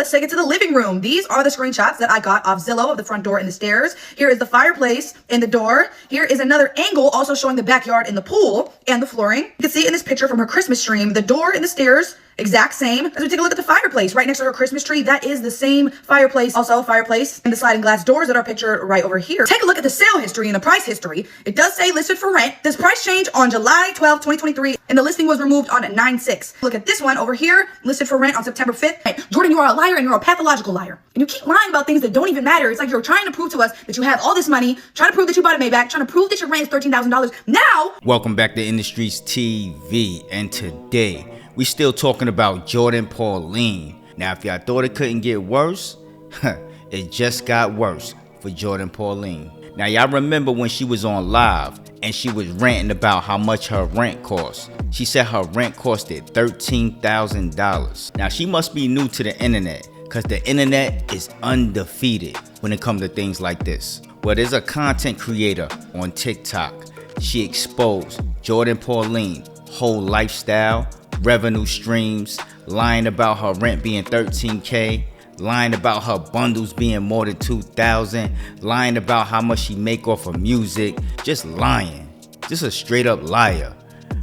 Let's take it to the living room. These are the screenshots that I got off Zillow of the front door and the stairs. Here is the fireplace and the door. Here is another angle also showing the backyard and the pool and the flooring. You can see in this picture from her Christmas stream, the door and the stairs, exact same. As we take a look at the fireplace right next to her Christmas tree, that is the same fireplace. Also fireplace and the sliding glass doors that are pictured right over here. Take a look at the sale history and the price history. It does say listed for rent. This price change on July 12, 2023, and the listing was removed on 9/6. Look at this one over here, listed for rent on September 5th. Hey, Jourdin, you are a liar and you're a pathological liar. And you keep lying about things that don't even matter. It's like you're trying to prove to us that you have all this money, trying to prove that you bought a Maybach, trying to prove that your rent is $13,000. Now, welcome back to InTheStreetzTv, and today we still talking about Jourdin Pauline. Now, if y'all thought it couldn't get worse, it just got worse for Jourdin Pauline. Now, y'all remember when she was on live and she was ranting about how much her rent cost. She said her rent costed $13,000. Now, she must be new to the internet, because the internet is undefeated when it comes to things like this. Well, there's a content creator on TikTok. She exposed Jourdin Pauline whole lifestyle, revenue streams, lying about her rent being $13K, lying about her bundles being more than $2,000, lying about how much she make off of music, just lying. Just a straight up liar.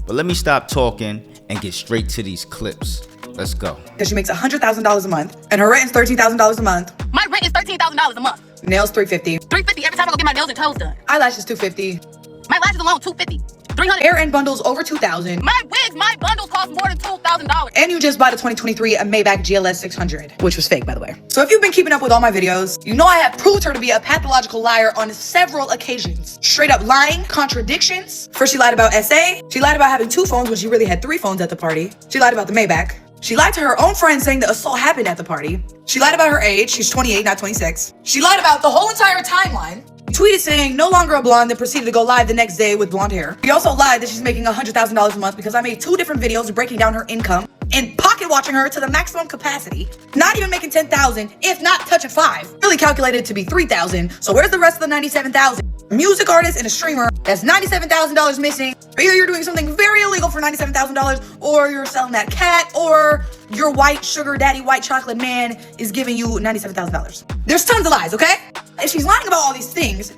But let me stop talking and get straight to these clips. Let's go. Because she makes $100,000 a month and her rent is $13,000 a month. My rent is $13,000 a month. Nails $350. $350 every time I go get my nails and toes done. Eyelashes $250. My lashes alone $250. $300. Hair and bundles over $2,000. My wigs, my bundles cost more than $2,000. And you just bought a 2023 a Maybach GLS 600, which was fake, by the way. So if you've been keeping up with all my videos, you know I have proved her to be a pathological liar on several occasions. Straight up lying, contradictions. First, she lied about SA. She lied about having 2 phones when she really had 3 phones at the party. She lied about the Maybach. She lied to her own friend saying the assault happened at the party. She lied about her age. She's 28, not 26. She lied about the whole entire timeline. Tweeted saying no longer a blonde, then proceeded to go live the next day with blonde hair. She also lied that she's making $100,000 a month because I made 2 different videos breaking down her income and pocket watching her to the maximum capacity. Not even making $10,000, if not touching 5. Really calculated to be $3,000. So where's the rest of the $97,000? Music artist and a streamer, that's $97,000 missing. Either you're doing something very illegal for $97,000, or you're selling that cat, or your white sugar daddy, white chocolate man is giving you $97,000. There's tons of lies, okay? If she's lying about all these things,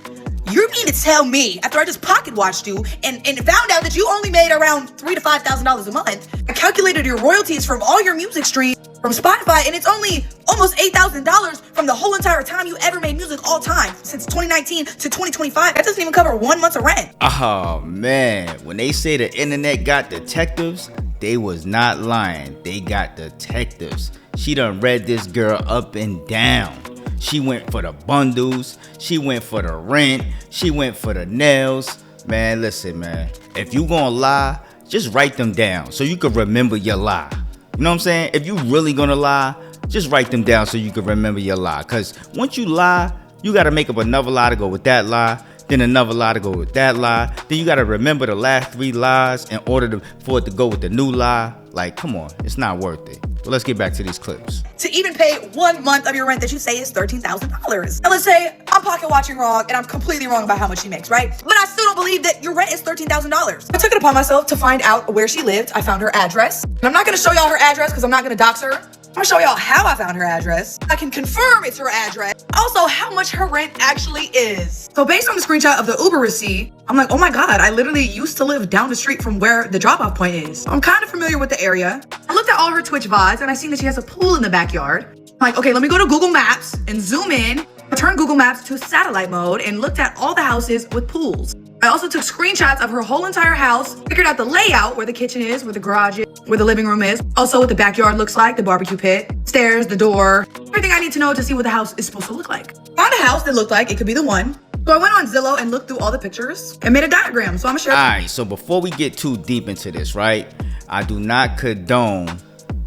you mean to tell me, after I just pocket watched you and found out that you only made around $3,000 to $5,000 a month, I calculated your royalties from all your music streams from Spotify, and it's only almost $8,000 from the whole entire time you ever made music all time, since 2019 to 2025. That doesn't even cover 1 month's of rent. Oh man, when they say the internet got detectives, they was not lying. They got detectives. She done read this girl up and down. She went for the bundles, she went for the rent, she went for the nails. Man, listen, man. If you gonna lie, just write them down so you can remember your lie. You know what I'm saying? If you really gonna lie, just write them down so you can remember your lie. Cause once you lie, you gotta make up another lie to go with that lie, then another lie to go with that lie. Then you gotta remember the last 3 lies in order for it to go with the new lie. Like, come on, it's not worth it. But let's get back to these clips. To even pay 1 month of your rent that you say is $13,000. Now let's say I'm pocket watching wrong and I'm completely wrong about how much she makes, right? But I still don't believe that your rent is $13,000. I took it upon myself to find out where she lived. I found her address. And I'm not gonna show y'all her address because I'm not gonna dox her. I'm gonna show y'all how I found her address. I can confirm it's her address. Also, how much her rent actually is. So based on the screenshot of the Uber receipt, I'm like, oh my God, I literally used to live down the street from where the drop-off point is. I'm kind of familiar with the area. I looked at all her Twitch VODs and I seen that she has a pool in the backyard. I'm like, okay, let me go to Google Maps and zoom in. I turned Google Maps to satellite mode and looked at all the houses with pools. I also took screenshots of her whole entire house, figured out the layout, where the kitchen is, where the garage is, where the living room is, also what the backyard looks like, the barbecue pit, stairs, the door, everything I need to know to see what the house is supposed to look like. Found a house that looked like it could be the one. So I went on Zillow and looked through all the pictures and made a diagram. So I'm gonna share. Alright, so before we get too deep into this, right? I do not condone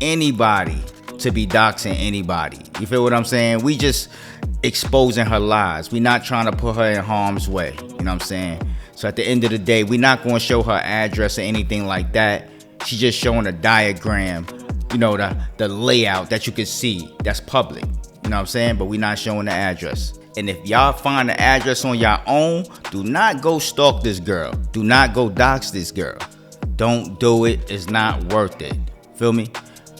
anybody to be doxing anybody. You feel what I'm saying? We just exposing her lies. We're not trying to put her in harm's way. You know what I'm saying? So at the end of the day, we're not going to show her address or anything like that. She's just showing a diagram, you know, the layout that you can see. That's public. You know what I'm saying? But we're not showing the address. And if y'all find the address on your own, do not go stalk this girl. Do not go dox this girl. Don't do it. It's not worth it. Feel me?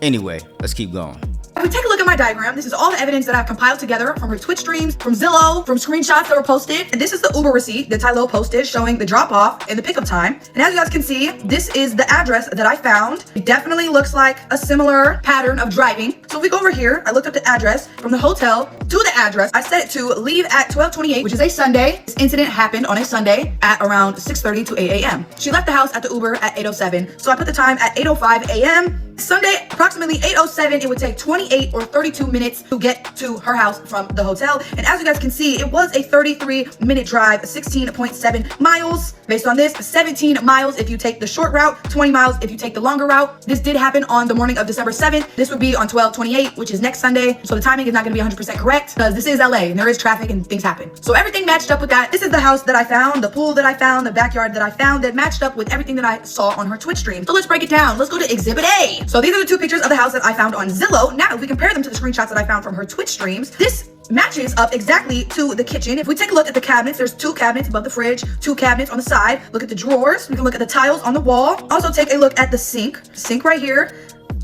Anyway, let's keep going. If we take a look at my diagram, this is all the evidence that I've compiled together from her Twitch streams, from Zillow, from screenshots that were posted. And this is the Uber receipt that Tylo posted showing the drop off and the pickup time. And as you guys can see, this is the address that I found. It definitely looks like a similar pattern of driving. So if we go over here, I looked up the address from the hotel to the address. I set it to leave at 12:28, which is a Sunday. This incident happened on a Sunday at around 6:30 to 8 a.m. She left the house at the Uber at 8:07. So I put the time at 8:05 a.m. Sunday, approximately 8:07, it would take 28 or 32 minutes to get to her house from the hotel. And as you guys can see, it was a 33-minute drive, 16.7 miles. Based on this, 17 miles if you take the short route, 20 miles if you take the longer route. This did happen on the morning of December 7th. This would be on 12/28, which is next Sunday. So the timing is not going to be 100% correct because this is LA and there is traffic and things happen. So everything matched up with that. This is the house that I found, the pool that I found, the backyard that I found that matched up with everything that I saw on her Twitch stream. So let's break it down. Let's go to Exhibit A. So these are the two pictures of the house that I found on Zillow. Now, if we compare them to the screenshots that I found from her Twitch streams, this matches up exactly to the kitchen. If we take a look at the cabinets, there's two cabinets above the fridge, two cabinets on the side. Look at the drawers. We can look at the tiles on the wall. Also take a look at the sink. Sink right here.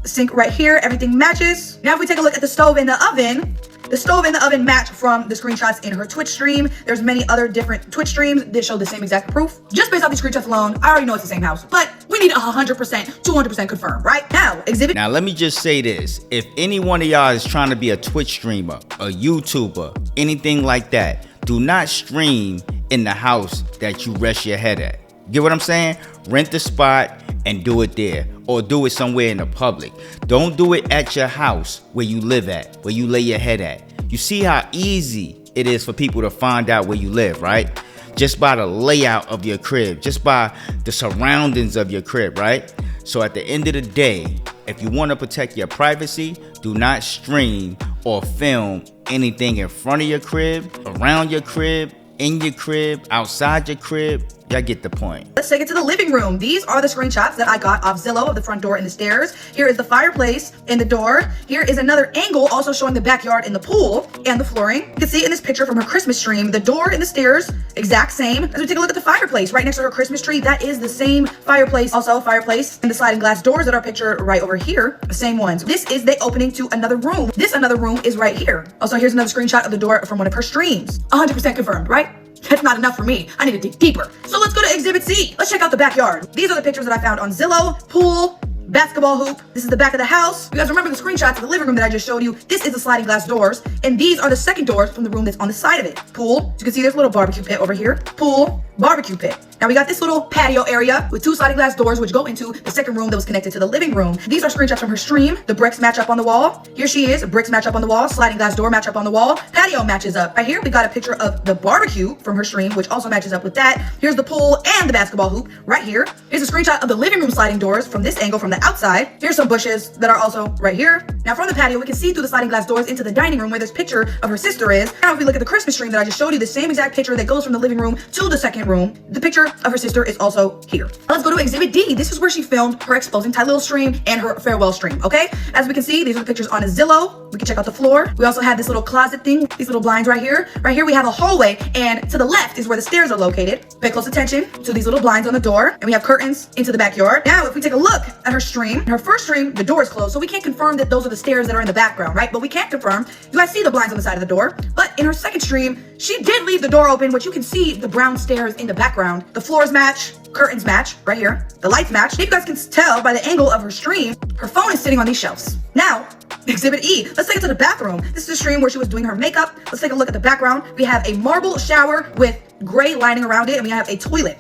Sink right here. Everything matches. Now, if we take a look at the stove and the oven, the stove and the oven match from the screenshots in her Twitch stream. There's many other different Twitch streams that show the same exact proof. Just based off these screenshots alone, I already know it's the same house, but we need 100%, 200% confirmed, right? Now, exhibit. Now, let me just say this. If any one of y'all is trying to be a Twitch streamer, a YouTuber, anything like that, do not stream in the house that you rest your head at. Get what I'm saying? Rent the spot and do it there, or do it somewhere in the public. Don't do it at your house where you live at, where you lay your head at. You see how easy it is for people to find out where you live, right? Just by the layout of your crib, just by the surroundings of your crib, right? So at the end of the day, if you want to protect your privacy, do not stream or film anything in front of your crib, around your crib, in your crib, outside your crib. Y'all get the point. Let's take it to the living room. These are the screenshots that I got off Zillow of the front door and the stairs. Here is the fireplace and the door. Here is another angle also showing the backyard and the pool and the flooring. You can see in this picture from her Christmas stream, the door and the stairs, exact same. As we take a look at the fireplace right next to her Christmas tree, that is the same fireplace. Also fireplace and the sliding glass doors that are pictured right over here, the same ones. This is the opening to another room. This another room is right here. Also, here's another screenshot of the door from one of her streams. 100% confirmed, right? That's not enough for me. I need to dig deeper. So let's go to Exhibit C. Let's check out the backyard. These are the pictures that I found on Zillow. Pool, basketball hoop. This is the back of the house. You guys remember the screenshots of the living room that I just showed you? This is the sliding glass doors. And these are the second doors from the room that's on the side of it. Pool. As you can see, there's a little barbecue pit over here. Pool, barbecue pit. Now we got this little patio area with two sliding glass doors which go into the second room that was connected to the living room. These are screenshots from her stream. The bricks match up on the wall. Here she is. Bricks match up on the wall. Sliding glass door match up on the wall. Patio matches up. Right here we got a picture of the barbecue from her stream which also matches up with that. Here's the pool and the basketball hoop right here. Here's a screenshot of the living room sliding doors from this angle from the outside. Here's some bushes that are also right here. Now from the patio we can see through the sliding glass doors into the dining room where this picture of her sister is. Now if we look at the Christmas stream that I just showed you, the same exact picture that goes from the living room to the second room. The picture of her sister is also here. Let's go to Exhibit D. This is where she filmed her exposing Ty Lil stream and her farewell stream, okay? As we can see, these are the pictures on a Zillow. We can check out the floor. We also have this little closet thing, these little blinds right here. Right here we have a hallway, and to the left is where the stairs are located. Pay close attention to these little blinds on the door, and we have curtains into the backyard. Now, if we take a look at her stream, her first stream, the door is closed, so we can't confirm that those are the stairs that are in the background, right? But we can confirm, you guys see the blinds on the side of the door, but in her second stream, she did leave the door open, but you can see the brown stairs in the background. The floors match, curtains match right here, the lights match. If you guys can tell by the angle of her stream, her phone is sitting on these shelves. Now, Exhibit E, let's take it to the bathroom. This is a stream where she was doing her makeup. Let's take a look at the background. We have a marble shower with gray lining around it, and we have a toilet.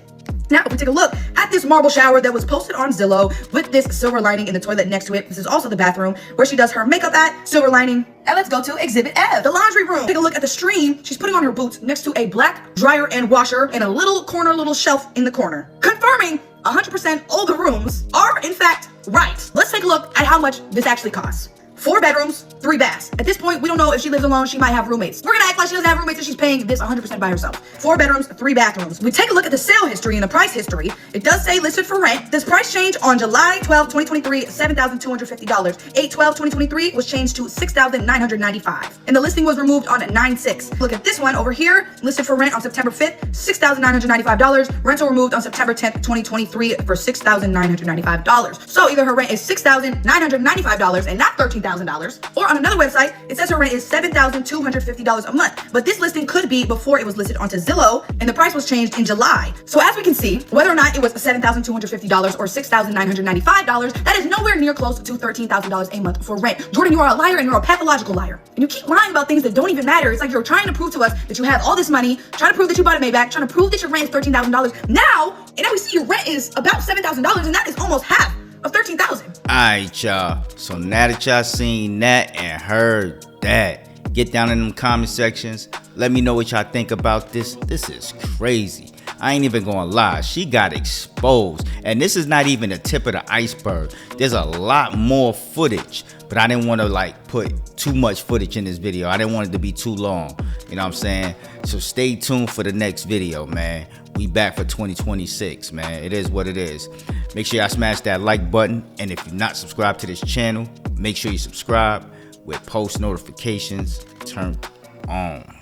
Now, if we take a look at this marble shower that was posted on Zillow with this silver lining in the toilet next to it. This is also the bathroom where she does her makeup at, silver lining. And let's go to Exhibit F, the laundry room. Take a look at the stream. She's putting on her boots next to a black dryer and washer and a little corner, little shelf in the corner. Confirming 100% all the rooms are in fact right. Let's take a look at how much this actually costs. 4 bedrooms, 3 baths. At this point, we don't know if she lives alone. She might have roommates. We're gonna act like she doesn't have roommates and she's paying this 100% by herself. 4 bedrooms, 3 bathrooms. We take a look at the sale history and the price history. It does say listed for rent. This price change on July 12, 2023, $7,250. 8/12/2023 was changed to $6,995. And the listing was removed on 9/6. Look at this one over here, listed for rent on September 5th, $6,995. Rental removed on September 10th, 2023 for $6,995. So either her rent is $6,995 and not $13,000, $13,000. Or on another website, it says her rent is $7,250 a month. But this listing could be before it was listed onto Zillow, and the price was changed in July. So as we can see, whether or not it was $7,250 or $6,995, that is nowhere near close to $13,000 a month for rent. Jourdin, you are a liar and you're a pathological liar. And you keep lying about things that don't even matter. It's like you're trying to prove to us that you have all this money, trying to prove that you bought a Maybach, trying to prove that your rent is $13,000. Now we see your rent is about $7,000, and that is almost half of $13,000. Alright, y'all. So now that y'all seen that and heard that, get down in them comment sections. Let me know what y'all think about this. This is crazy. I ain't even gonna lie, she got exposed. And this is not even the tip of the iceberg. There's a lot more footage, but I didn't want to like put too much footage in this video. I didn't want it to be too long. You know what I'm saying? So stay tuned for the next video, man. We back for 2026, man. It is what it is. Make sure y'all smash that like button. And if you're not subscribed to this channel, make sure you subscribe with post notifications turned on.